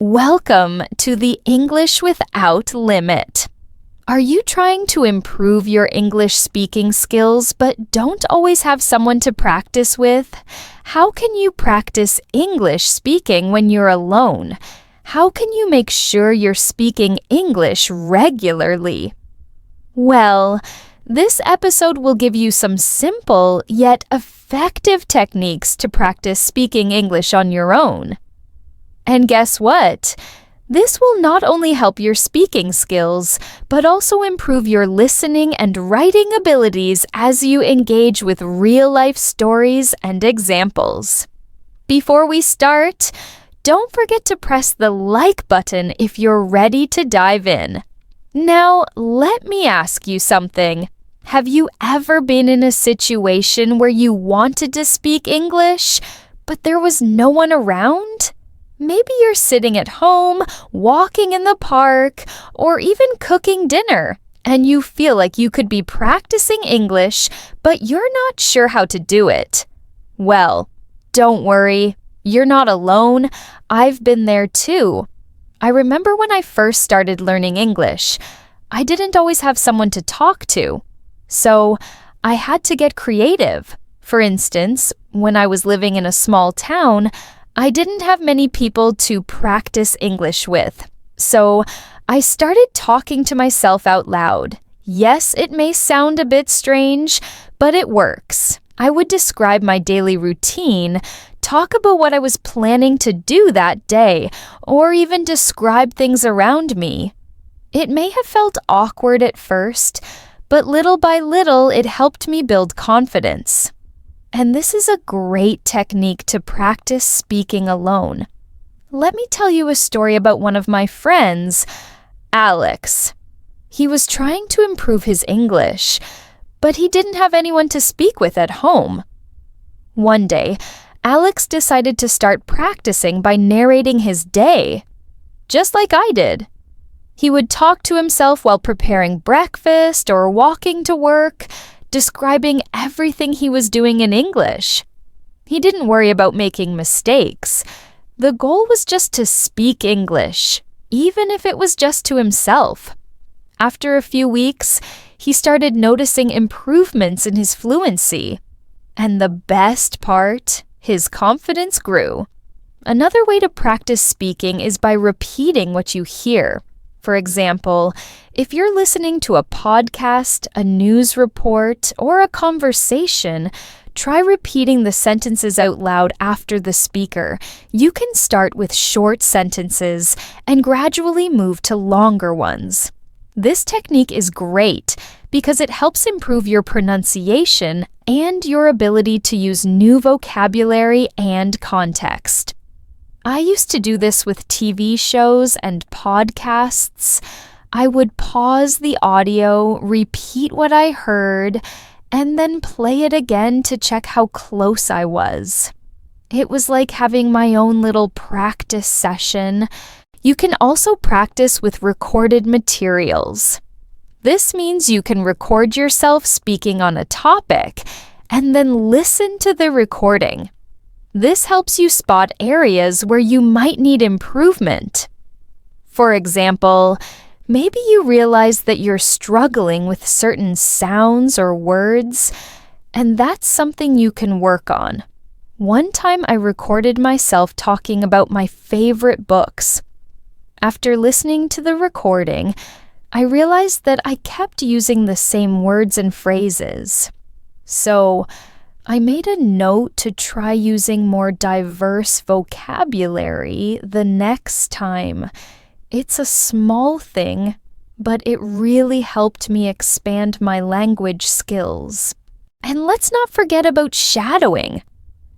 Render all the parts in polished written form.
Welcome to the English Without Limit. Are you trying to improve your English speaking skills but don't always have someone to practice with? How can you practice English speaking when you're alone? How can you make sure you're speaking English regularly? Well, this episode will give you some simple yet effective techniques to practice speaking English on your own. And guess what? This will not only help your speaking skills, but also improve your listening and writing abilities as you engage with real-life stories and examples. Before we start, don't forget to press the like button if you're ready to dive in. Now, let me ask you something. Have you ever been in a situation where you wanted to speak English, but there was no one around? Maybe you're sitting at home, walking in the park, or even cooking dinner, and you feel like you could be practicing English, but you're not sure how to do it. Well, don't worry. You're not alone. I've been there too. I remember when I first started learning English, I didn't always have someone to talk to. So I had to get creative. For instance, when I was living in a small town, I didn't have many people to practice English with, so I started talking to myself out loud. Yes, it may sound a bit strange, but it works. I would describe my daily routine, talk about what I was planning to do that day, or even describe things around me. It may have felt awkward at first, but little by little it helped me build confidence. And this is a great technique to practice speaking alone. Let me tell you a story about one of my friends, Alex. He was trying to improve his English, but he didn't have anyone to speak with at home. One day, Alex decided to start practicing by narrating his day, just like I did. He would talk to himself while preparing breakfast or walking to work, describing everything he was doing in English. He didn't worry about making mistakes. The goal was just to speak English, even if it was just to himself. After a few weeks, he started noticing improvements in his fluency. And the best part, his confidence grew. Another way to practice speaking is by repeating what you hear. For example, if you're listening to a podcast, a news report, or a conversation, try repeating the sentences out loud after the speaker. You can start with short sentences and gradually move to longer ones. This technique is great because it helps improve your pronunciation and your ability to use new vocabulary and context. I used to do this with TV shows and podcasts. I would pause the audio, repeat what I heard, and then play it again to check how close I was. It was like having my own little practice session. You can also practice with recorded materials. This means you can record yourself speaking on a topic and then listen to the recording. This helps you spot areas where you might need improvement. For example, maybe you realize that you're struggling with certain sounds or words, and that's something you can work on. One time I recorded myself talking about my favorite books. After listening to the recording, I realized that I kept using the same words and phrases. So, I made a note to try using more diverse vocabulary the next time. It's a small thing, but it really helped me expand my language skills. And let's not forget about shadowing.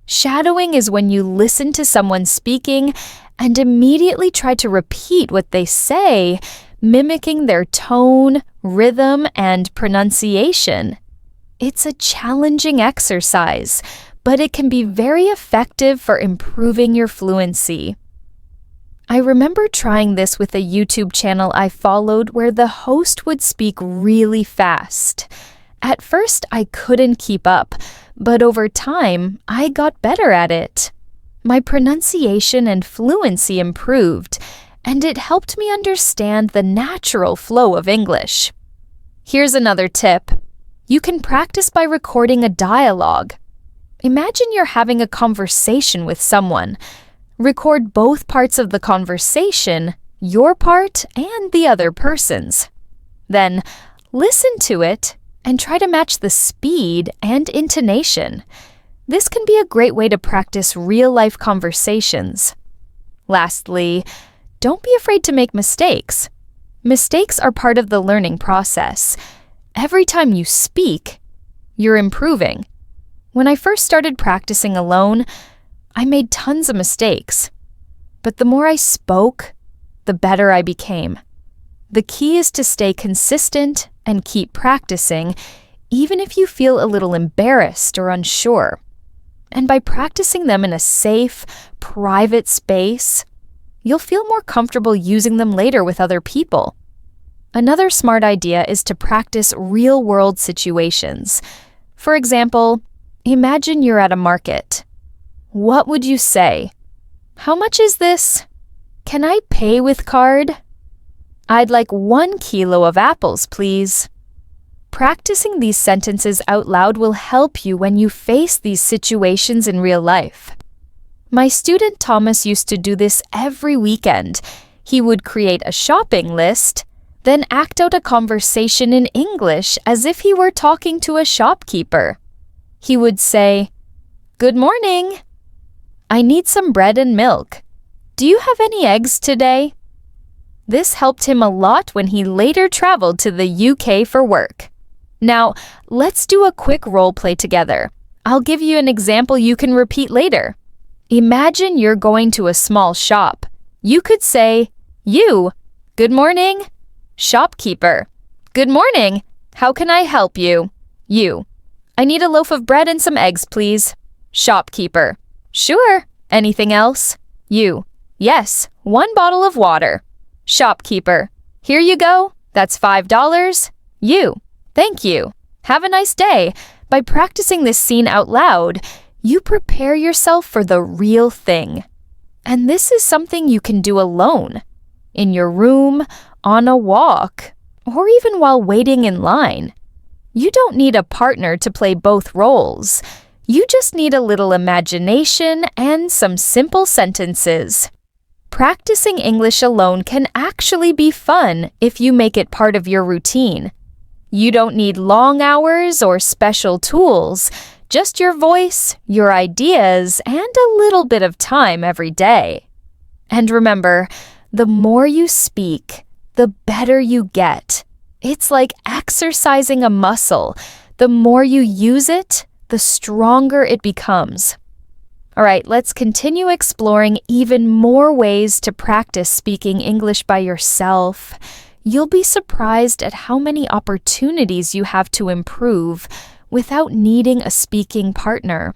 Shadowing is when you listen to someone speaking and immediately try to repeat what they say, mimicking their tone, rhythm, and pronunciation. It's a challenging exercise, but it can be very effective for improving your fluency. I remember trying this with a YouTube channel I followed where the host would speak really fast. At first, I couldn't keep up, but over time, I got better at it. My pronunciation and fluency improved, and it helped me understand the natural flow of English. Here's another tip. You can practice by recording a dialogue. Imagine you're having a conversation with someone. Record both parts of the conversation, your part and the other person's. Then, listen to it and try to match the speed and intonation. This can be a great way to practice real-life conversations. Lastly, don't be afraid to make mistakes. Mistakes are part of the learning process. Every time you speak, you're improving. When I first started practicing alone, I made tons of mistakes. But the more I spoke, the better I became. The key is to stay consistent and keep practicing, even if you feel a little embarrassed or unsure. And by practicing them in a safe, private space, you'll feel more comfortable using them later with other people. Another smart idea is to practice real-world situations. For example, imagine you're at a market. What would you say? How much is this? Can I pay with card? I'd like 1 kilo of apples, please. Practicing these sentences out loud will help you when you face these situations in real life. My student Thomas used to do this every weekend. He would create a shopping list, then act out a conversation in English as if he were talking to a shopkeeper. He would say, "Good morning. I need some bread and milk. Do you have any eggs today?" This helped him a lot when he later traveled to the UK for work. Now, let's do a quick role play together. I'll give you an example you can repeat later. Imagine you're going to a small shop. You could say, "You, good morning." Shopkeeper, "Good morning. How can I help you?" You, "I need a loaf of bread and some eggs, please." Shopkeeper, "Sure. Anything else?" You, "Yes, 1 bottle of water." Shopkeeper, "Here you go. That's $5. You, "Thank you. Have a nice day." By practicing this scene out loud, you prepare yourself for the real thing. And this is something you can do alone, in your room, on a walk, or even while waiting in line. You don't need a partner to play both roles. You just need a little imagination and some simple sentences. Practicing English alone can actually be fun if you make it part of your routine. You don't need long hours or special tools, just your voice, your ideas, and a little bit of time every day. And remember, the more you speak, the better you get. It's like exercising a muscle. The more you use it, the stronger it becomes. All right, let's continue exploring even more ways to practice speaking English by yourself. You'll be surprised at how many opportunities you have to improve without needing a speaking partner.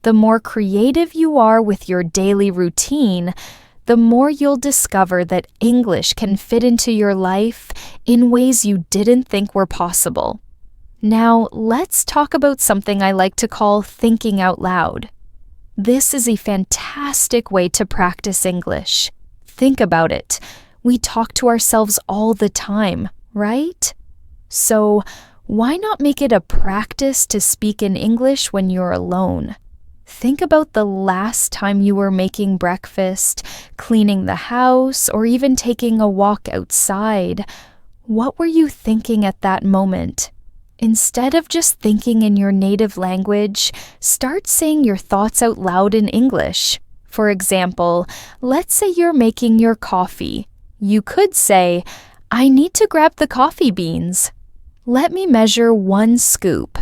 The more creative you are with your daily routine, the more you'll discover that English can fit into your life in ways you didn't think were possible. Now, let's talk about something I like to call thinking out loud. This is a fantastic way to practice English. Think about it. We talk to ourselves all the time, right? So, why not make it a practice to speak in English when you're alone? Think about the last time you were making breakfast, cleaning the house, or even taking a walk outside. What were you thinking at that moment? Instead of just thinking in your native language, start saying your thoughts out loud in English. For example, let's say you're making your coffee. You could say, "I need to grab the coffee beans. Let me measure 1 scoop.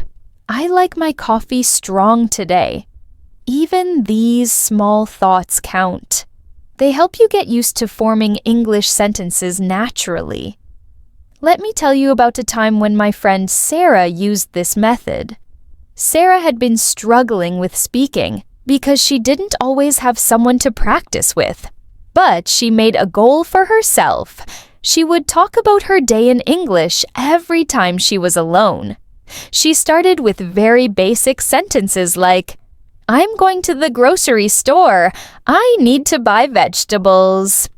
I like my coffee strong today." Even these small thoughts count. They help you get used to forming English sentences naturally. Let me tell you about a time when my friend Sarah used this method. Sarah had been struggling with speaking because she didn't always have someone to practice with. But she made a goal for herself. She would talk about her day in English every time she was alone. She started with very basic sentences like, I'm going to the grocery store. I need to buy vegetables.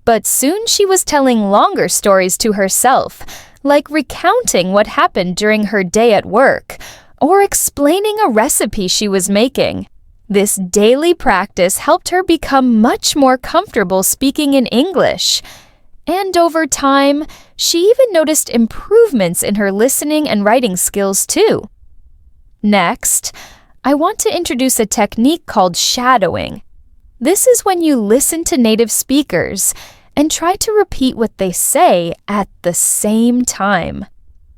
But soon she was telling longer stories to herself, like recounting what happened during her day at work, or explaining a recipe she was making. This daily practice helped her become much more comfortable speaking in English. And over time, she even noticed improvements in her listening and writing skills too. Next, I want to introduce a technique called shadowing. This is when you listen to native speakers and try to repeat what they say at the same time.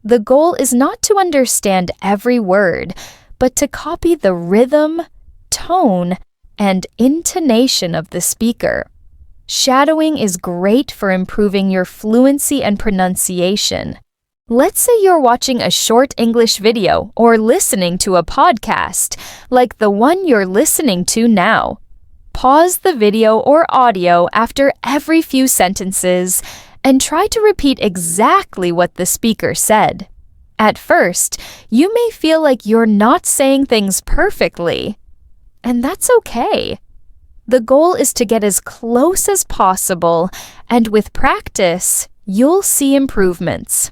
The goal is not to understand every word, but to copy the rhythm, tone, and intonation of the speaker. Shadowing is great for improving your fluency and pronunciation. Let's say you're watching a short English video or listening to a podcast, like the one you're listening to now. Pause the video or audio after every few sentences and try to repeat exactly what the speaker said. At first, you may feel like you're not saying things perfectly, and that's okay. The goal is to get as close as possible, and with practice, you'll see improvements.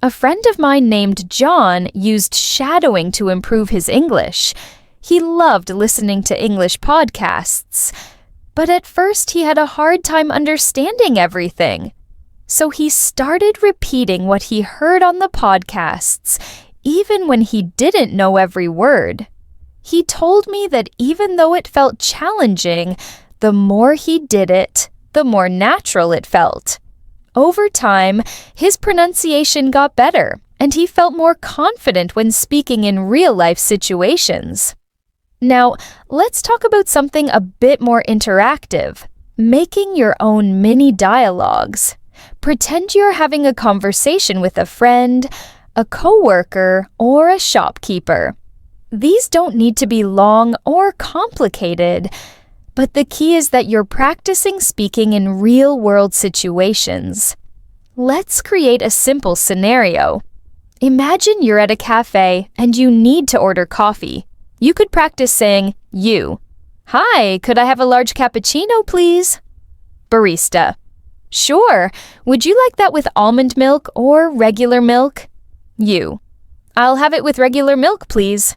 A friend of mine named John used shadowing to improve his English. He loved listening to English podcasts, but at first he had a hard time understanding everything. So he started repeating what he heard on the podcasts, even when he didn't know every word. He told me that even though it felt challenging, the more he did it, the more natural it felt. Over time, his pronunciation got better, and he felt more confident when speaking in real-life situations. Now, let's talk about something a bit more interactive, making your own mini dialogues. Pretend you're having a conversation with a friend, a coworker, or a shopkeeper. These don't need to be long or complicated, but the key is that you're practicing speaking in real-world situations. Let's create a simple scenario. Imagine you're at a cafe and you need to order coffee. You could practice saying, you. Hi, could I have a large cappuccino, please? Barista. Sure. Would you like that with almond milk or regular milk? You. I'll have it with regular milk, please.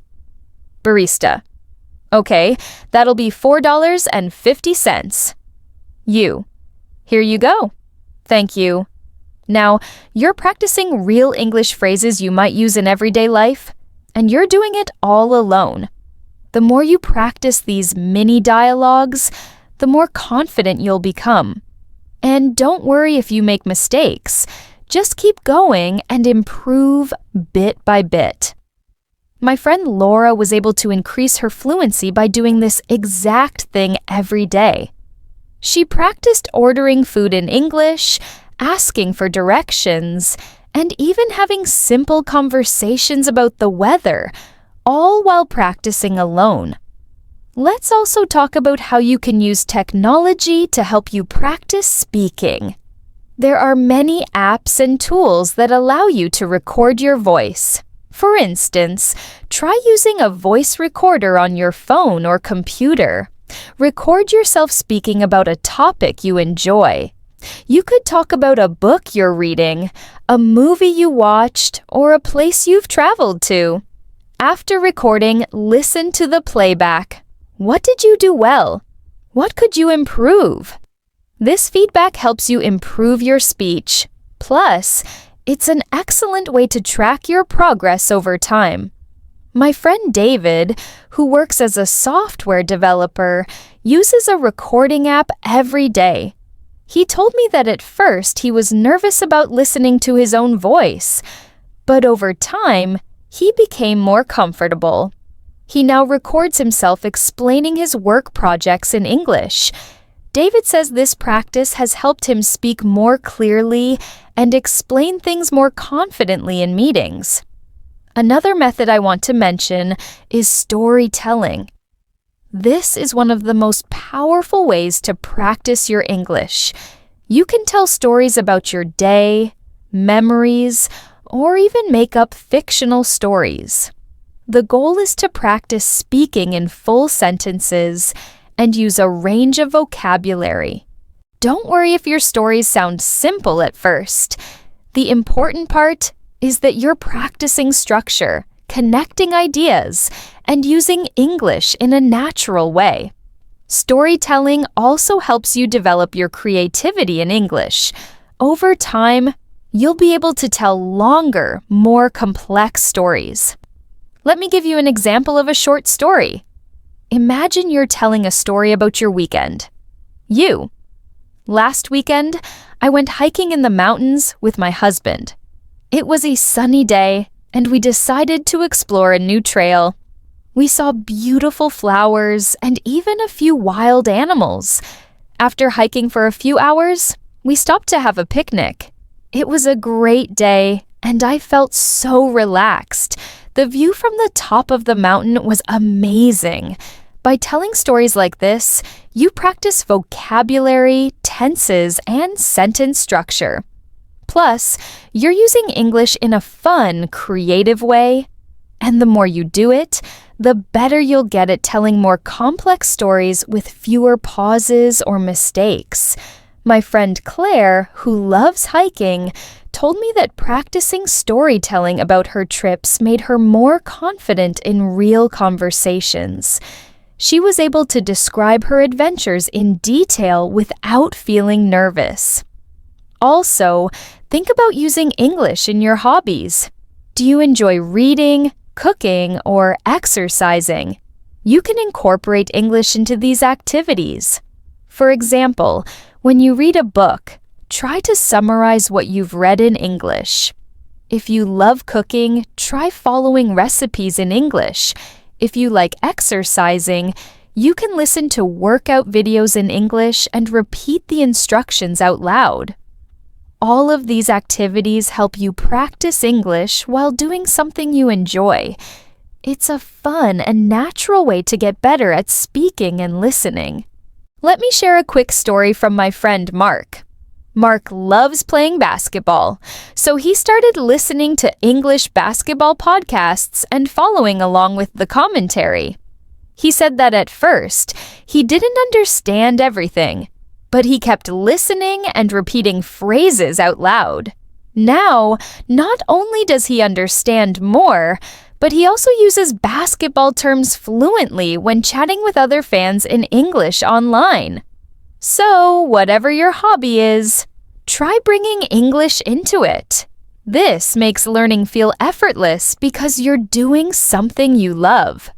Barista. Okay, that'll be $4.50. You. Here you go. Thank you. Now, you're practicing real English phrases you might use in everyday life, and you're doing it all alone. The more you practice these mini dialogues, the more confident you'll become. And don't worry if you make mistakes. Just keep going and improve bit by bit. My friend Laura was able to increase her fluency by doing this exact thing every day. She practiced ordering food in English, asking for directions, and even having simple conversations about the weather, all while practicing alone. Let's also talk about how you can use technology to help you practice speaking. There are many apps and tools that allow you to record your voice. For instance, try using a voice recorder on your phone or computer. Record yourself speaking about a topic you enjoy. You could talk about a book you're reading, a movie you watched, or a place you've traveled to. After recording, listen to the playback. What did you do well? What could you improve? This feedback helps you improve your speech. Plus, it's an excellent way to track your progress over time. My friend David, who works as a software developer, uses a recording app every day. He told me that at first he was nervous about listening to his own voice, but over time, he became more comfortable. He now records himself explaining his work projects in English. David says this practice has helped him speak more clearly and explain things more confidently in meetings. Another method I want to mention is storytelling. This is one of the most powerful ways to practice your English. You can tell stories about your day, memories, or even make up fictional stories. The goal is to practice speaking in full sentences and use a range of vocabulary. Don't worry if your stories sound simple at first. The important part is that you're practicing structure, connecting ideas, and using English in a natural way. Storytelling also helps you develop your creativity in English. Over time, you'll be able to tell longer, more complex stories. Let me give you an example of a short story. Imagine you're telling a story about your weekend. Last weekend, I went hiking in the mountains with my husband. It was a sunny day, and we decided to explore a new trail. We saw beautiful flowers and even a few wild animals. After hiking for a few hours, we stopped to have a picnic. It was a great day, and I felt so relaxed. The view from the top of the mountain was amazing. By telling stories like this, you practice vocabulary, tenses, and sentence structure. Plus, you're using English in a fun, creative way. And the more you do it, the better you'll get at telling more complex stories with fewer pauses or mistakes. My friend Claire, who loves hiking, told me that practicing storytelling about her trips made her more confident in real conversations. She was able to describe her adventures in detail without feeling nervous. Also, think about using English in your hobbies. Do you enjoy reading, cooking, or exercising? You can incorporate English into these activities. For example, when you read a book, try to summarize what you've read in English. If you love cooking, try following recipes in English. If you like exercising, you can listen to workout videos in English and repeat the instructions out loud. All of these activities help you practice English while doing something you enjoy. It's a fun and natural way to get better at speaking and listening. Let me share a quick story from my friend Mark. Mark loves playing basketball, so he started listening to English basketball podcasts and following along with the commentary. He said that at first, he didn't understand everything, but he kept listening and repeating phrases out loud. Now, not only does he understand more, but he also uses basketball terms fluently when chatting with other fans in English online. So, whatever your hobby is, try bringing English into it. This makes learning feel effortless because you're doing something you love.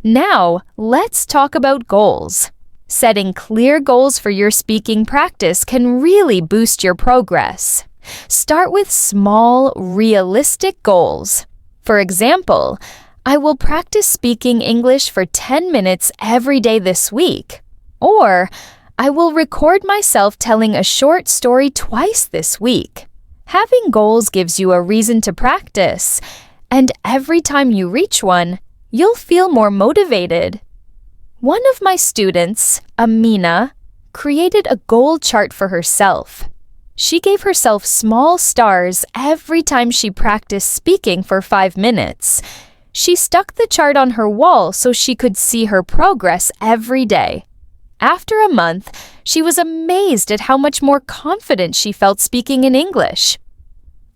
Now, let's talk about goals. Setting clear goals for your speaking practice can really boost your progress. Start with small, realistic goals. For example, I will practice speaking English for 10 minutes every day this week. Or, I will record myself telling a short story twice this week. Having goals gives you a reason to practice, and every time you reach one, you'll feel more motivated. One of my students, Amina, created a goal chart for herself. She gave herself small stars every time she practiced speaking for 5 minutes. She stuck the chart on her wall so she could see her progress every day. After a month, she was amazed at how much more confident she felt speaking in English.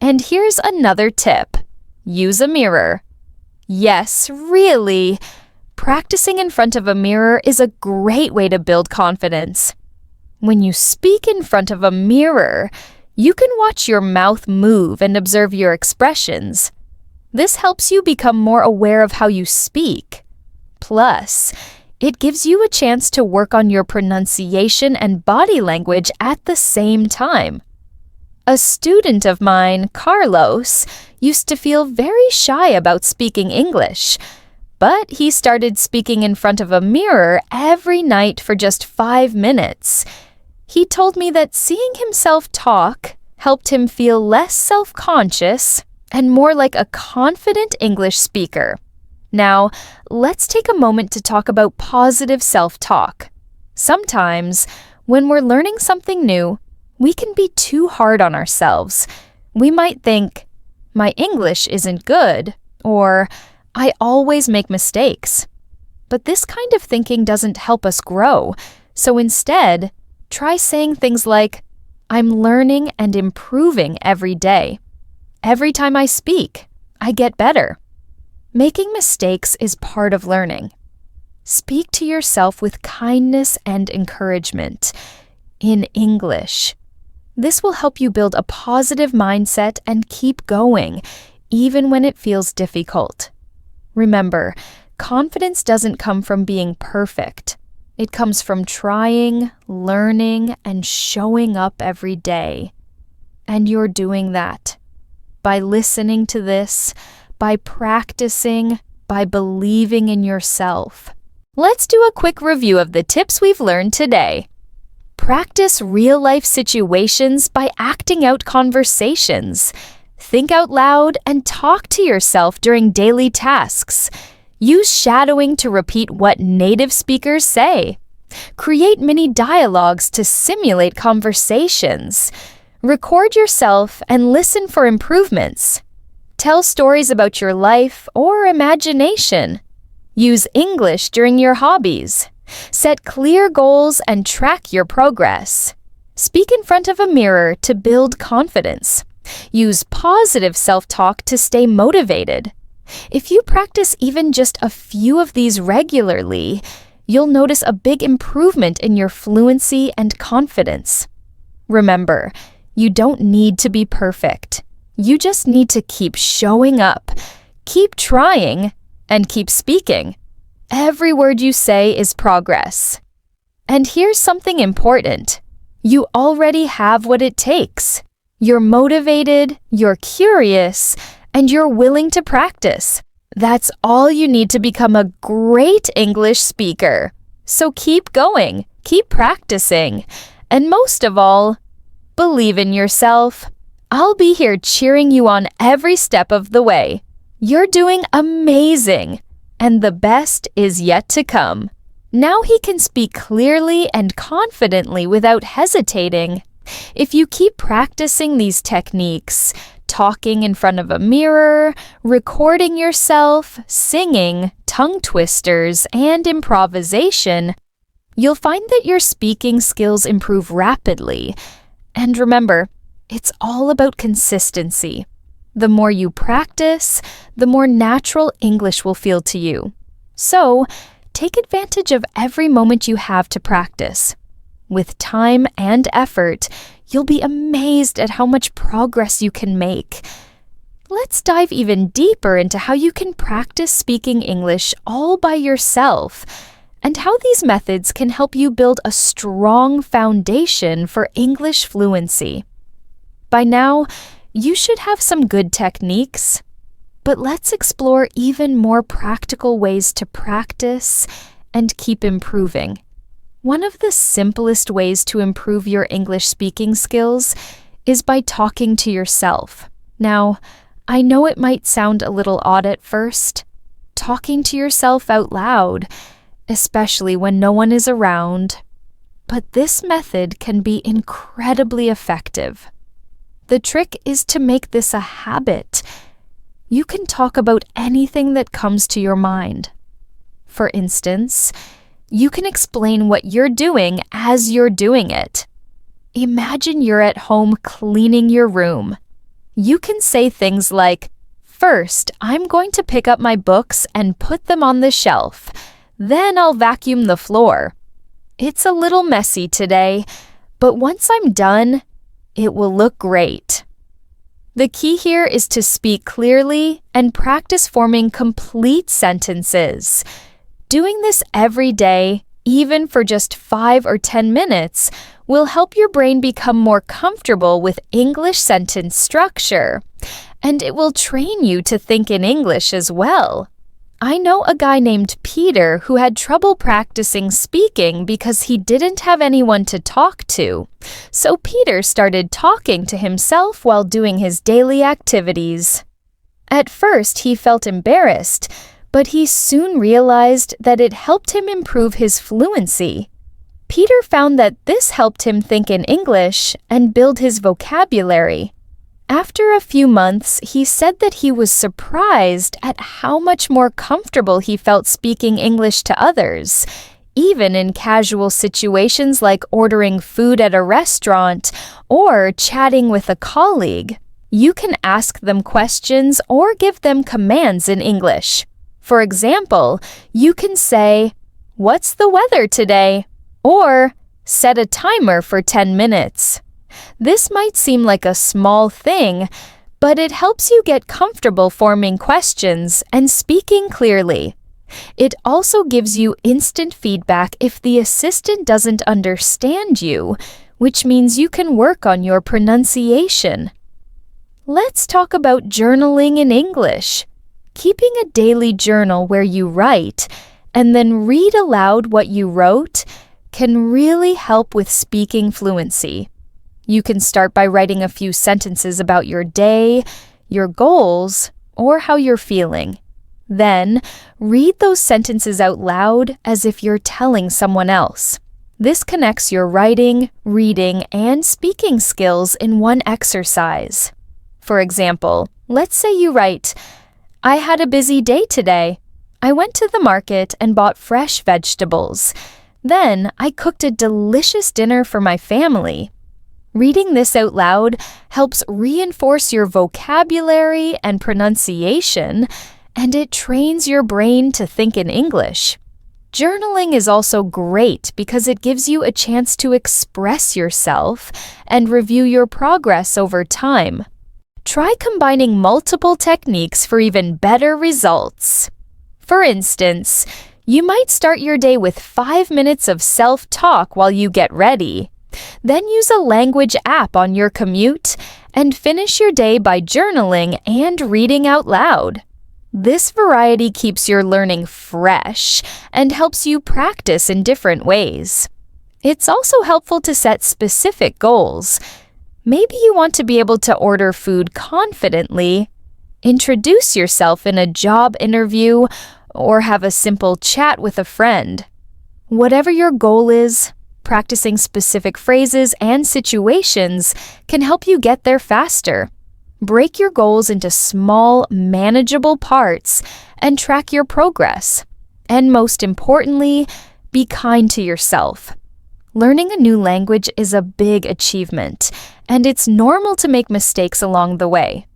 And here's another tip. Use a mirror. Yes, really. Practicing in front of a mirror is a great way to build confidence. When you speak in front of a mirror, you can watch your mouth move and observe your expressions. This helps you become more aware of how you speak. Plus, it gives you a chance to work on your pronunciation and body language at the same time. A student of mine, Carlos, used to feel very shy about speaking English, but he started speaking in front of a mirror every night for just 5 minutes. He told me that seeing himself talk helped him feel less self-conscious and more like a confident English speaker. Now, let's take a moment to talk about positive self-talk. Sometimes, when we're learning something new, we can be too hard on ourselves. We might think, "My English isn't good," or I always make mistakes. But this kind of thinking doesn't help us grow. So instead, try saying things like, I'm learning and improving every day. Every time I speak, I get better. Making mistakes is part of learning. Speak to yourself with kindness and encouragement in English. This will help you build a positive mindset and keep going, even when it feels difficult. Remember, confidence doesn't come from being perfect. It comes from trying, learning, and showing up every day. And you're doing that. By listening to this, by practicing, by believing in yourself. Let's do a quick review of the tips we've learned today. Practice real-life situations by acting out conversations. Think out loud and talk to yourself during daily tasks. Use shadowing to repeat what native speakers say. Create mini dialogues to simulate conversations. Record yourself and listen for improvements. Tell stories about your life or imagination. Use English during your hobbies. Set clear goals and track your progress. Speak in front of a mirror to build confidence. Use positive self-talk to stay motivated. If you practice even just a few of these regularly, you'll notice a big improvement in your fluency and confidence. Remember, you don't need to be perfect. You just need to keep showing up, keep trying, and keep speaking. Every word you say is progress. And here's something important. You already have what it takes. You're motivated, you're curious, and you're willing to practice. That's all you need to become a great English speaker. So keep going, keep practicing, and most of all, believe in yourself. I'll be here cheering you on every step of the way. You're doing amazing, and the best is yet to come. Now he can speak clearly and confidently without hesitating. If you keep practicing these techniques, talking in front of a mirror, recording yourself, singing, tongue twisters, and improvisation, you'll find that your speaking skills improve rapidly. And remember, it's all about consistency. The more you practice, the more natural English will feel to you. So, take advantage of every moment you have to practice. With time and effort, you'll be amazed at how much progress you can make. Let's dive even deeper into how you can practice speaking English all by yourself, and how these methods can help you build a strong foundation for English fluency. By now, you should have some good techniques, but let's explore even more practical ways to practice and keep improving. One of the simplest ways to improve your English speaking skills is by talking to yourself. Now, I know it might sound a little odd at first, talking to yourself out loud, especially when no one is around, but this method can be incredibly effective. The trick is to make this a habit. You can talk about anything that comes to your mind. For instance, you can explain what you're doing as you're doing it. Imagine you're at home cleaning your room. You can say things like, "First, I'm going to pick up my books and put them on the shelf. Then I'll vacuum the floor. It's a little messy today, but once I'm done, it will look great." The key here is to speak clearly and practice forming complete sentences. Doing this every day, even for just 5 or 10 minutes, will help your brain become more comfortable with English sentence structure, and it will train you to think in English as well. I know a guy named Peter who had trouble practicing speaking because he didn't have anyone to talk to. So Peter started talking to himself while doing his daily activities. At first, he felt embarrassed, but he soon realized that it helped him improve his fluency. Peter found that this helped him think in English and build his vocabulary. After a few months, he said that he was surprised at how much more comfortable he felt speaking English to others, even in casual situations like ordering food at a restaurant or chatting with a colleague. You can ask them questions or give them commands in English. For example, you can say, "What's the weather today?" or "Set a timer for 10 minutes." This might seem like a small thing, but it helps you get comfortable forming questions and speaking clearly. It also gives you instant feedback if the assistant doesn't understand you, which means you can work on your pronunciation. Let's talk about journaling in English. Keeping a daily journal where you write and then read aloud what you wrote can really help with speaking fluency. You can start by writing a few sentences about your day, your goals, or how you're feeling. Then, read those sentences out loud as if you're telling someone else. This connects your writing, reading, and speaking skills in one exercise. For example, let's say you write, "I had a busy day today. I went to the market and bought fresh vegetables. Then I cooked a delicious dinner for my family." Reading this out loud helps reinforce your vocabulary and pronunciation, and it trains your brain to think in English. Journaling is also great because it gives you a chance to express yourself and review your progress over time. Try combining multiple techniques for even better results. For instance, you might start your day with 5 minutes of self-talk while you get ready. Then use a language app on your commute and finish your day by journaling and reading out loud. This variety keeps your learning fresh and helps you practice in different ways. It's also helpful to set specific goals. Maybe you want to be able to order food confidently, introduce yourself in a job interview, or have a simple chat with a friend. Whatever your goal is, practicing specific phrases and situations can help you get there faster. Break your goals into small, manageable parts and track your progress. And most importantly, be kind to yourself. Learning a new language is a big achievement, and it's normal to make mistakes along the way.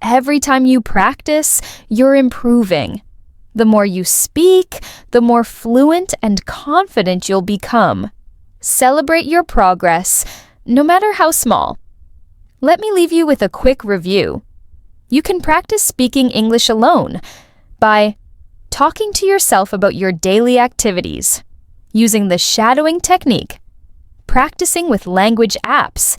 Every time you practice, you're improving. The more you speak, the more fluent and confident you'll become. Celebrate your progress, no matter how small. Let me leave you with a quick review. You can practice speaking English alone by talking to yourself about your daily activities, using the shadowing technique, practicing with language apps,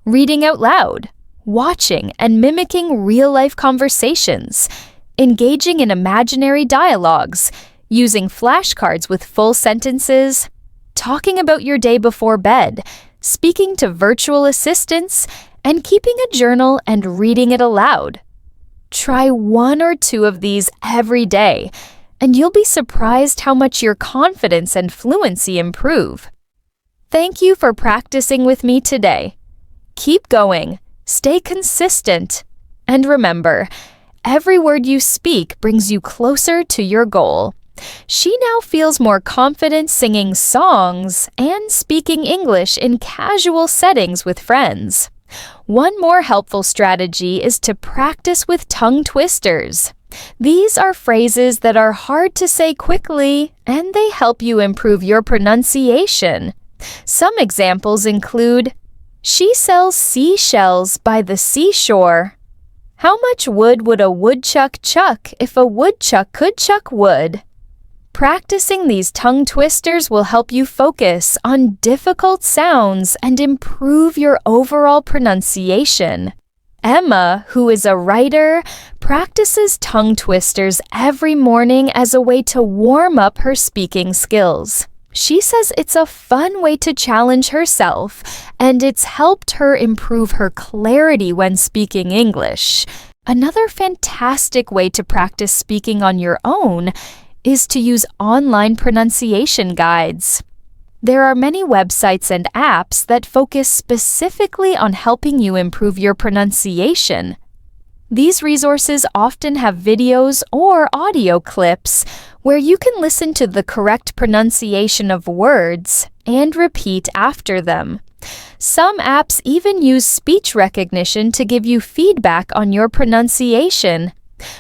reading out loud, watching and mimicking real-life conversations, engaging in imaginary dialogues, using flashcards with full sentences, talking about your day before bed, speaking to virtual assistants, and keeping a journal and reading it aloud. Try 1 or 2 of these every day, and you'll be surprised how much your confidence and fluency improve. Thank you for practicing with me today. Keep going, stay consistent, and remember, every word you speak brings you closer to your goal. She now feels more confident singing songs and speaking English in casual settings with friends. One more helpful strategy is to practice with tongue twisters. These are phrases that are hard to say quickly, and they help you improve your pronunciation. Some examples include, "She sells seashells by the seashore." "How much wood would a woodchuck chuck if a woodchuck could chuck wood?" Practicing these tongue twisters will help you focus on difficult sounds and improve your overall pronunciation. Emma, who is a writer, practices tongue twisters every morning as a way to warm up her speaking skills. She says it's a fun way to challenge herself, and it's helped her improve her clarity when speaking English. Another fantastic way to practice speaking on your own is to use online pronunciation guides. There are many websites and apps that focus specifically on helping you improve your pronunciation. These resources often have videos or audio clips where you can listen to the correct pronunciation of words and repeat after them. Some apps even use speech recognition to give you feedback on your pronunciation.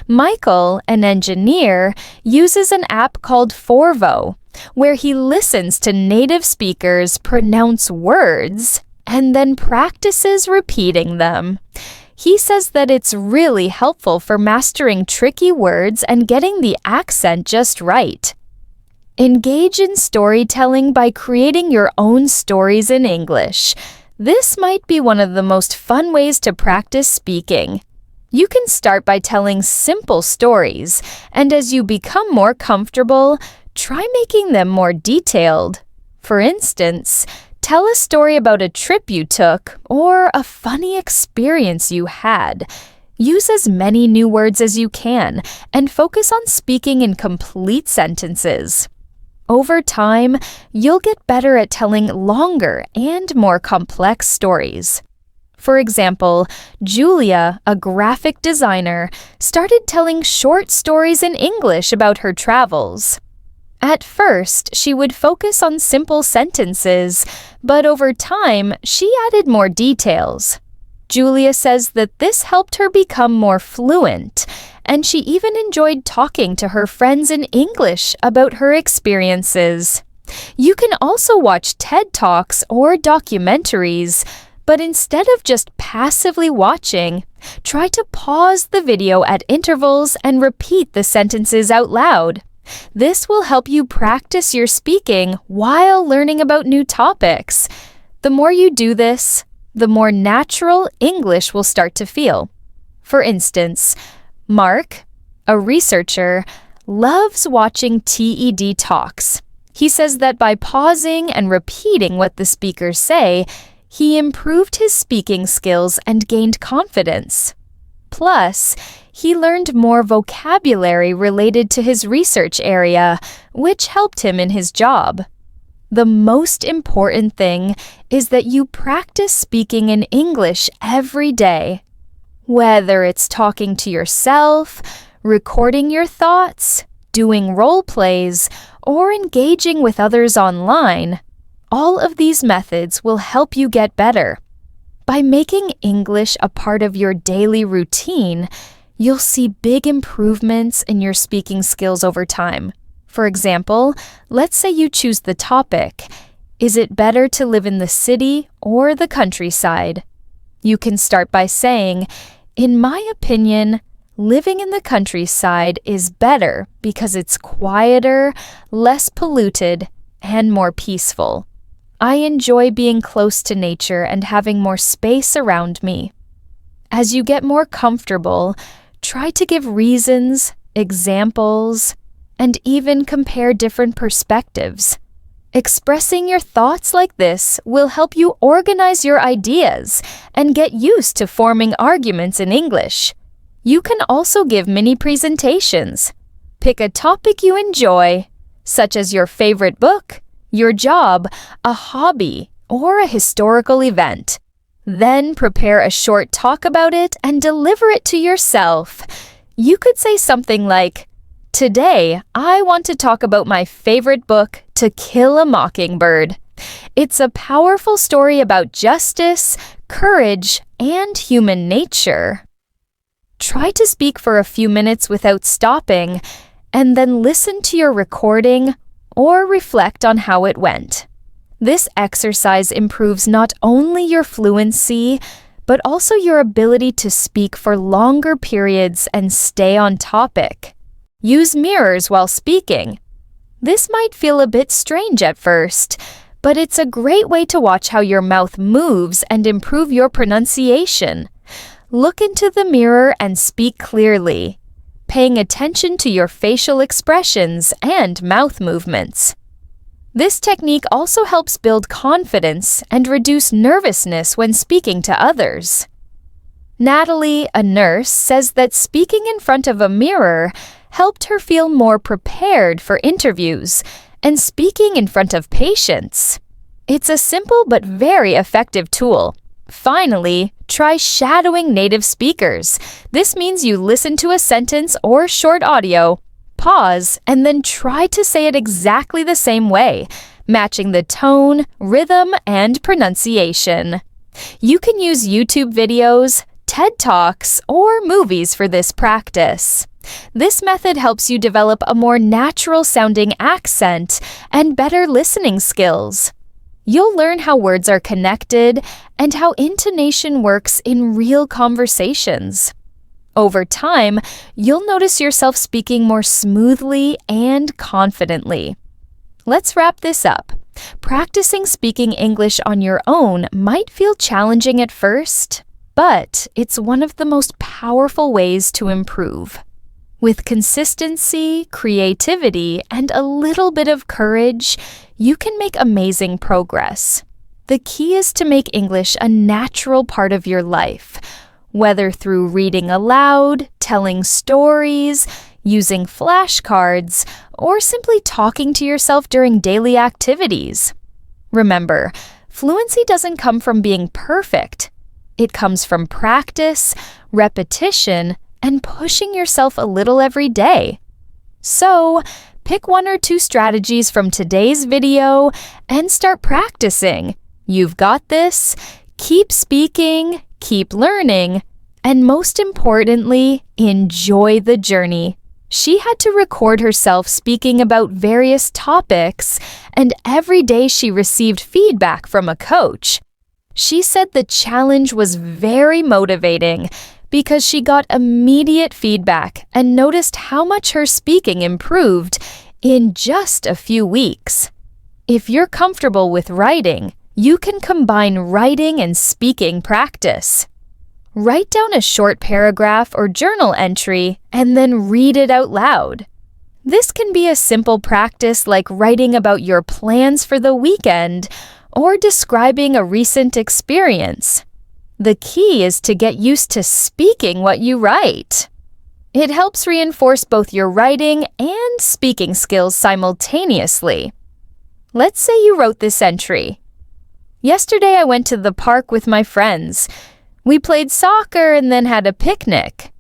Michael, an engineer, uses an app called Forvo, where he listens to native speakers pronounce words and then practices repeating them. He says that it's really helpful for mastering tricky words and getting the accent just right. Engage in storytelling by creating your own stories in English. This might be one of the most fun ways to practice speaking. You can start by telling simple stories, and as you become more comfortable, try making them more detailed. For instance, tell a story about a trip you took or a funny experience you had. Use as many new words as you can and focus on speaking in complete sentences. Over time, you'll get better at telling longer and more complex stories. For example, Julia, a graphic designer, started telling short stories in English about her travels. At first, she would focus on simple sentences, but over time, she added more details. Julia says that this helped her become more fluent, and she even enjoyed talking to her friends in English about her experiences. You can also watch TED Talks or documentaries, but instead of just passively watching, try to pause the video at intervals and repeat the sentences out loud. This will help you practice your speaking while learning about new topics. The more you do this, the more natural English will start to feel. For instance, Mark, a researcher, loves watching TED Talks. He says that by pausing and repeating what the speakers say, he improved his speaking skills and gained confidence. Plus, he learned more vocabulary related to his research area, which helped him in his job. The most important thing is that you practice speaking in English every day. Whether it's talking to yourself, recording your thoughts, doing role plays, or engaging with others online, all of these methods will help you get better. By making English a part of your daily routine, you'll see big improvements in your speaking skills over time. For example, let's say you choose the topic, is it better to live in the city or the countryside? You can start by saying, in my opinion, living in the countryside is better because it's quieter, less polluted, and more peaceful. I enjoy being close to nature and having more space around me. As you get more comfortable, try to give reasons, examples, and even compare different perspectives. Expressing your thoughts like this will help you organize your ideas and get used to forming arguments in English. You can also give mini presentations. Pick a topic you enjoy, such as your favorite book, your job, a hobby, or a historical event. Then prepare a short talk about it and deliver it to yourself. You could say something like, "Today, I want to talk about my favorite book, To Kill a Mockingbird. It's a powerful story about justice, courage, and human nature." Try to speak for a few minutes without stopping, and then listen to your recording or reflect on how it went. This exercise improves not only your fluency, but also your ability to speak for longer periods and stay on topic. Use mirrors while speaking. This might feel a bit strange at first, but it's a great way to watch how your mouth moves and improve your pronunciation. Look into the mirror and speak clearly, paying attention to your facial expressions and mouth movements. This technique also helps build confidence and reduce nervousness when speaking to others. Natalie, a nurse, says that speaking in front of a mirror helped her feel more prepared for interviews and speaking in front of patients. It's a simple but very effective tool. Finally, try shadowing native speakers. This means you listen to a sentence or short audio, pause, and then try to say it exactly the same way, matching the tone, rhythm, and pronunciation. You can use YouTube videos, TED Talks, or movies for this practice. This method helps you develop a more natural-sounding accent and better listening skills. You'll learn how words are connected and how intonation works in real conversations. Over time, you'll notice yourself speaking more smoothly and confidently. Let's wrap this up. Practicing speaking English on your own might feel challenging at first, but it's one of the most powerful ways to improve. With consistency, creativity, and a little bit of courage, you can make amazing progress. The key is to make English a natural part of your life, whether through reading aloud, telling stories, using flashcards, or simply talking to yourself during daily activities. Remember, fluency doesn't come from being perfect. It comes from practice, repetition, and pushing yourself a little every day. So, pick 1 or 2 strategies from today's video and start practicing. You've got this. Keep speaking, keep learning, and most importantly, enjoy the journey. She had to record herself speaking about various topics, and every day she received feedback from a coach. She said the challenge was very motivating because she got immediate feedback and noticed how much her speaking improved in just a few weeks. If you're comfortable with writing, you can combine writing and speaking practice. Write down a short paragraph or journal entry and then read it out loud. This can be a simple practice like writing about your plans for the weekend or describing a recent experience. The key is to get used to speaking what you write. It helps reinforce both your writing and speaking skills simultaneously. Let's say you wrote this entry. Yesterday I went to the park with my friends. We played soccer and then had a picnic.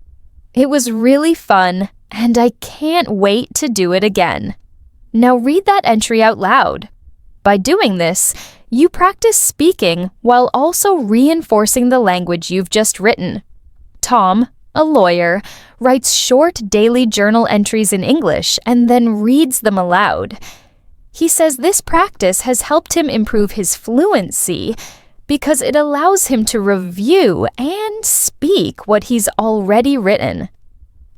It was really fun, and I can't wait to do it again. Now read that entry out loud. By doing this, you practice speaking while also reinforcing the language you've just written. Tom, a lawyer, writes short daily journal entries in English and then reads them aloud. He says this practice has helped him improve his fluency because it allows him to review and speak what he's already written.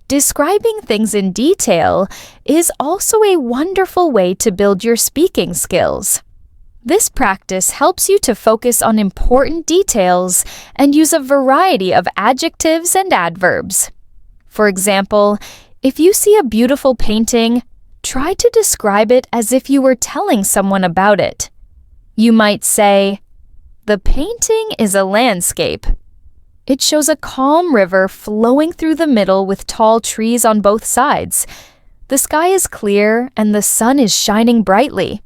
Describing things in detail is also a wonderful way to build your speaking skills. This practice helps you to focus on important details and use a variety of adjectives and adverbs. For example, if you see a beautiful painting, try to describe it as if you were telling someone about it. You might say, "The painting is a landscape. It shows a calm river flowing through the middle with tall trees on both sides. The sky is clear and the sun is shining brightly."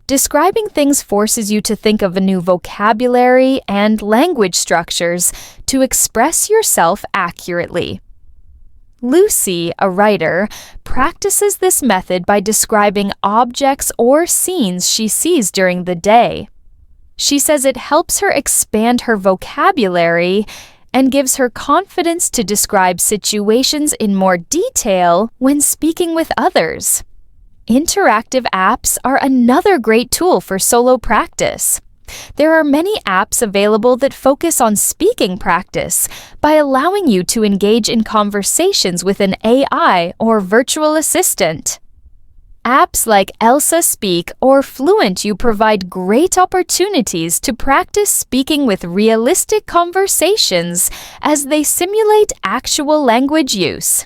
Describing things forces you to think of a new vocabulary and language structures to express yourself accurately. Lucy, a writer, practices this method by describing objects or scenes she sees during the day. She says it helps her expand her vocabulary and gives her confidence to describe situations in more detail when speaking with others. Interactive apps are another great tool for solo practice. There are many apps available that focus on speaking practice by allowing you to engage in conversations with an AI or virtual assistant. Apps like Elsa Speak or Fluent provide great opportunities to practice speaking with realistic conversations as they simulate actual language use.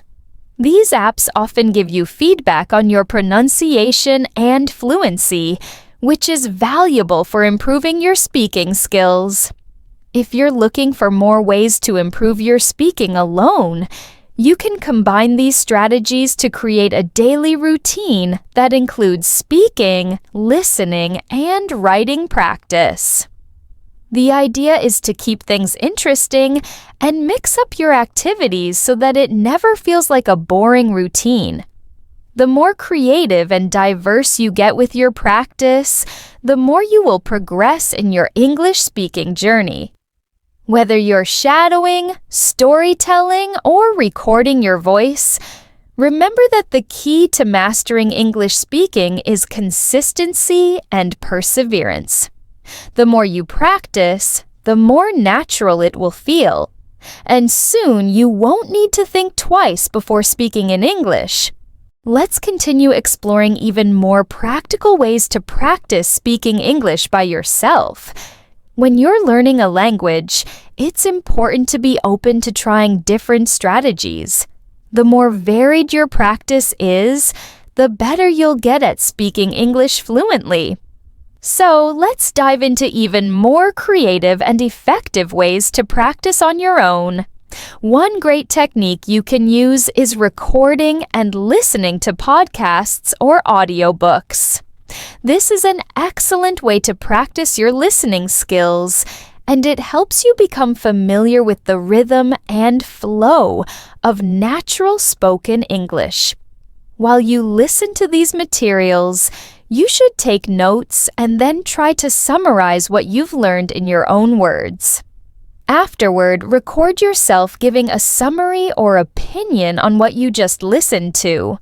These apps often give you feedback on your pronunciation and fluency, which is valuable for improving your speaking skills. If you're looking for more ways to improve your speaking alone, You can combine these strategies to create a daily routine that includes speaking, listening, and writing practice. The idea is to keep things interesting and mix up your activities so that it never feels like a boring routine. The more creative and diverse you get with your practice, the more you will progress in your English speaking journey. Whether you're shadowing, storytelling, or recording your voice, remember that the key to mastering English speaking is consistency and perseverance. The more you practice, the more natural it will feel, and soon you won't need to think twice before speaking in English. Let's continue exploring even more practical ways to practice speaking English by yourself. When you're learning a language, it's important to be open to trying different strategies. The more varied your practice is, the better you'll get at speaking English fluently. So let's dive into even more creative and effective ways to practice on your own. One great technique you can use is recording and listening to podcasts or audiobooks. This is an excellent way to practice your listening skills, and it helps you become familiar with the rhythm and flow of natural spoken English. While you listen to these materials, you should take notes and then try to summarize what you've learned in your own words. Afterward, record yourself giving a summary or opinion on what you just listened to.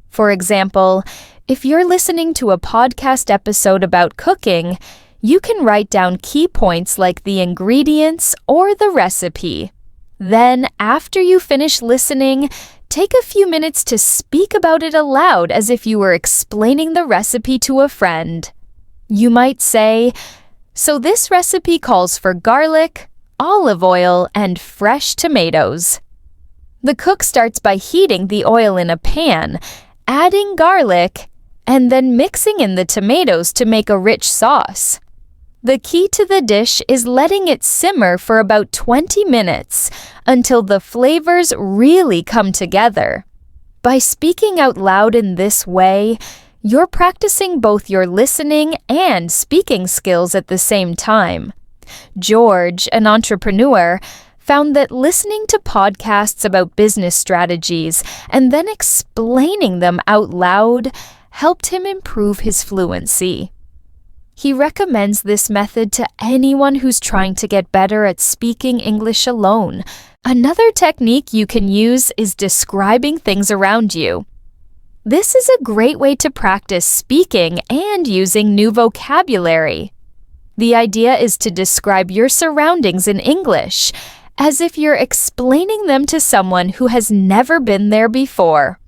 For example, if you're listening to a podcast episode about cooking, you can write down key points like the ingredients or the recipe. Then, after you finish listening, take a few minutes to speak about it aloud as if you were explaining the recipe to a friend. You might say, "So this recipe calls for garlic, olive oil, and fresh tomatoes." The cook starts by heating the oil in a pan, adding garlic, and then mixing in the tomatoes to make a rich sauce. The key to the dish is letting it simmer for about 20 minutes until the flavors really come together. By speaking out loud in this way, you're practicing both your listening and speaking skills at the same time. George, an entrepreneur, found that listening to podcasts about business strategies and then explaining them out loud helped him improve his fluency. He recommends this method to anyone who's trying to get better at speaking English alone. Another technique you can use is describing things around you. This is a great way to practice speaking and using new vocabulary. The idea is to describe your surroundings in English, as if you're explaining them to someone who has never been there before.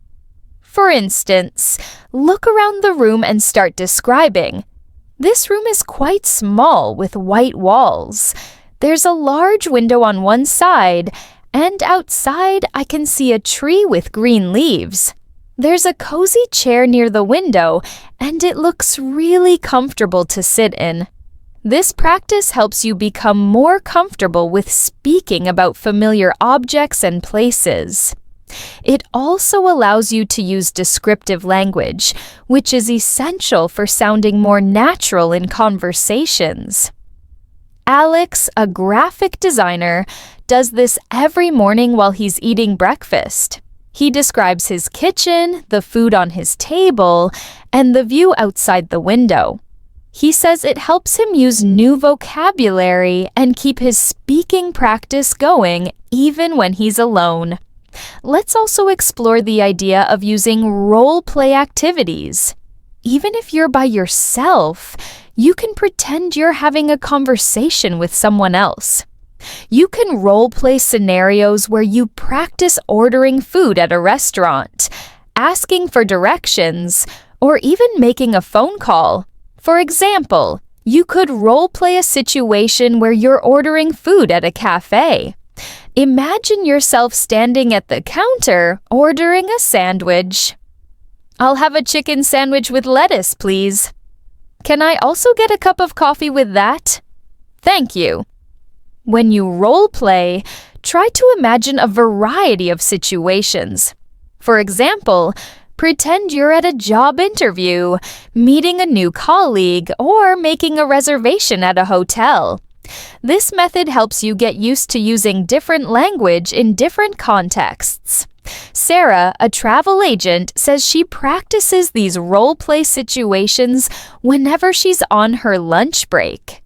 For instance, look around the room and start describing. This room is quite small with white walls. There's a large window on one side, and outside I can see a tree with green leaves. There's a cozy chair near the window, and it looks really comfortable to sit in. This practice helps you become more comfortable with speaking about familiar objects and places. It also allows you to use descriptive language, which is essential for sounding more natural in conversations. Alex, a graphic designer, does this every morning while he's eating breakfast. He describes his kitchen, the food on his table, and the view outside the window. He says it helps him use new vocabulary and keep his speaking practice going even when he's alone. Let's also explore the idea of using role-play activities. Even if you're by yourself, you can pretend you're having a conversation with someone else. You can role-play scenarios where you practice ordering food at a restaurant, asking for directions, or even making a phone call. For example, you could role-play a situation where you're ordering food at a cafe. Imagine yourself standing at the counter ordering a sandwich. "I'll have a chicken sandwich with lettuce, please." "Can I also get a cup of coffee with that?" "Thank you." When you role play, Try to imagine a variety of situations. For example, pretend you're at a job interview, meeting a new colleague, or making a reservation at a hotel. This method helps you get used to using different language in different contexts. Sarah, a travel agent, says she practices these role-play situations whenever she's on her lunch break.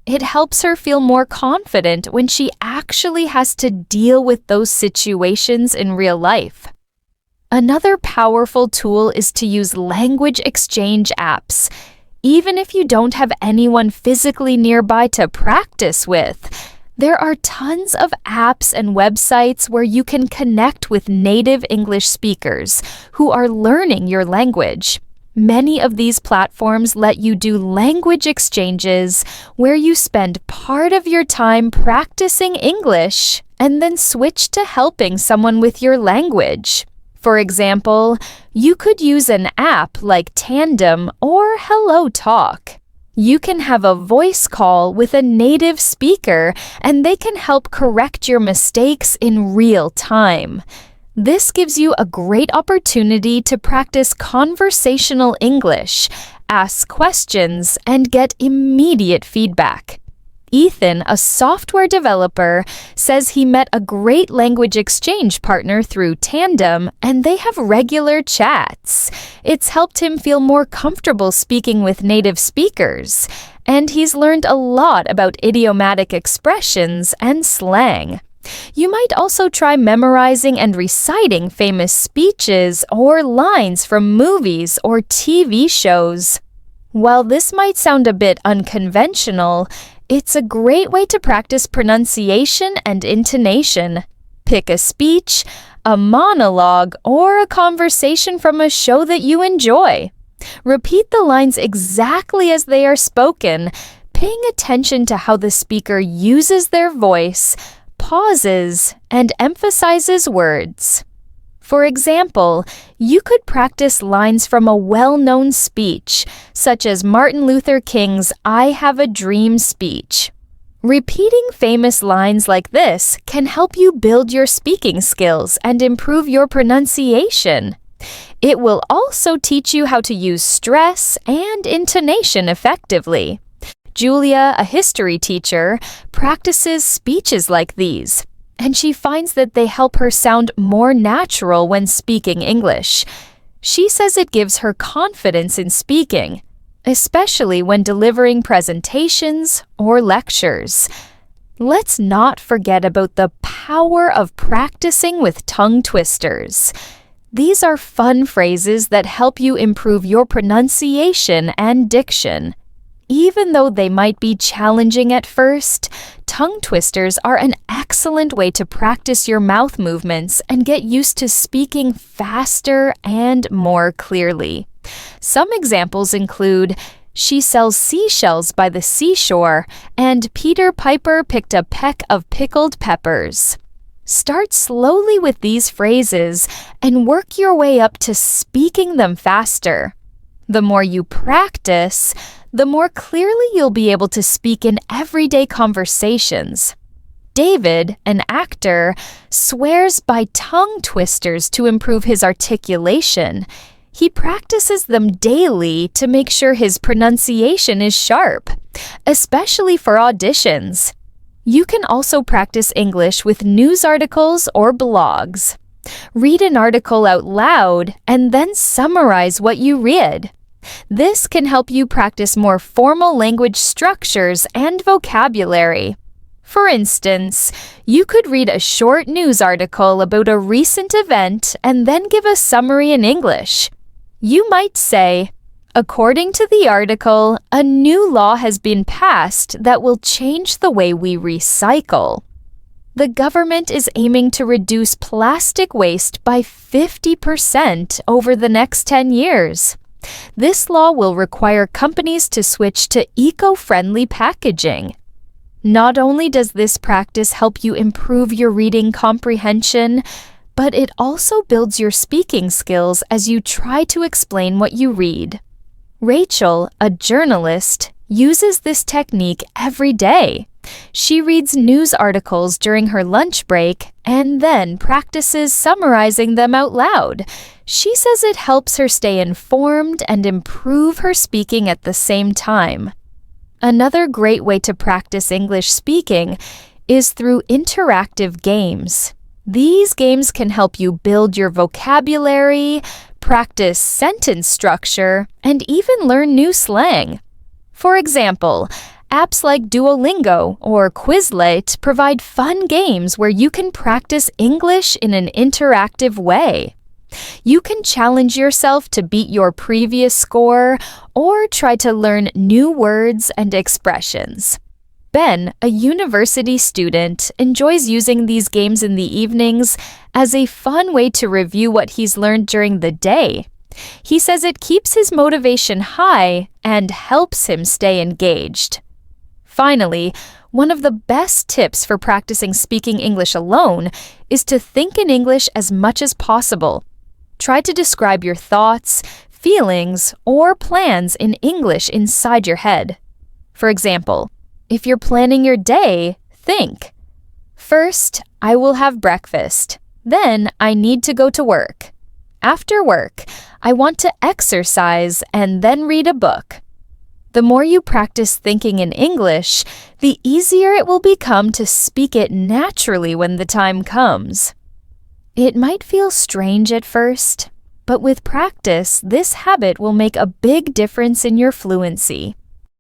It helps her feel more confident when she actually has to deal with those situations in real life. Another powerful tool is to use language exchange apps. Even if you don't have anyone physically nearby to practice with, there are tons of apps and websites where you can connect with native English speakers who are learning your language. Many of these platforms let you do language exchanges where you spend part of your time practicing English and then switch to helping someone with your language. For example, you could use an app like Tandem or Hello Talk. You can have a voice call with a native speaker, and they can help correct your mistakes in real time. This gives you a great opportunity to practice conversational English, ask questions, and get immediate feedback. Ethan, a software developer, says he met a great language exchange partner through Tandem, and they have regular chats. It's helped him feel more comfortable speaking with native speakers, and he's learned a lot about idiomatic expressions and slang. You might also try memorizing and reciting famous speeches or lines from movies or TV shows. While this might sound a bit unconventional, it's a great way to practice pronunciation and intonation. Pick a speech, a monologue, or a conversation from a show that you enjoy. Repeat the lines exactly as they are spoken, paying attention to how the speaker uses their voice, pauses, and emphasizes words. For example, you could practice lines from a well-known speech, such as Martin Luther King's "I Have a Dream" speech. Repeating famous lines like this can help you build your speaking skills and improve your pronunciation. It will also teach you how to use stress and intonation effectively. Julia, a history teacher, practices speeches like these, and she finds that they help her sound more natural when speaking English. She says it gives her confidence in speaking, especially when delivering presentations or lectures. Let's not forget about the power of practicing with tongue twisters. These are fun phrases that help you improve your pronunciation and diction. Even though they might be challenging at first, tongue twisters are an excellent way to practice your mouth movements and get used to speaking faster and more clearly. Some examples include, "She sells seashells by the seashore," and "Peter Piper picked a peck of pickled peppers." Start slowly with these phrases and work your way up to speaking them faster. The more you practice, the more clearly you'll be able to speak in everyday conversations. David, an actor, swears by tongue twisters to improve his articulation. He practices them daily to make sure his pronunciation is sharp, especially for auditions. You can also practice English with news articles or blogs. Read an article out loud and then summarize what you read. This can help you practice more formal language structures and vocabulary. For instance, you could read a short news article about a recent event and then give a summary in English. You might say, "According to the article, a new law has been passed that will change the way we recycle. The government is aiming to reduce plastic waste by 50% over the next 10 years. This law will require companies to switch to eco-friendly packaging." Not only does this practice help you improve your reading comprehension, but it also builds your speaking skills as you try to explain what you read. Rachel, a journalist, uses this technique every day. She reads news articles during her lunch break and then practices summarizing them out loud. She says it helps her stay informed and improve her speaking at the same time. Another great way to practice English speaking is through interactive games. These games can help you build your vocabulary, practice sentence structure, and even learn new slang. For example, apps like Duolingo or Quizlet provide fun games where you can practice English in an interactive way. You can challenge yourself to beat your previous score or try to learn new words and expressions. Ben, a university student, enjoys using these games in the evenings as a fun way to review what he's learned during the day. He says it keeps his motivation high and helps him stay engaged. Finally, one of the best tips for practicing speaking English alone is to think in English as much as possible. Try to describe your thoughts, feelings, or plans in English inside your head. For example, if you're planning your day, think, "First, I will have breakfast. Then, I need to go to work. After work, I want to exercise and then read a book." The more you practice thinking in English, the easier it will become to speak it naturally when the time comes. It might feel strange at first, but with practice, this habit will make a big difference in your fluency.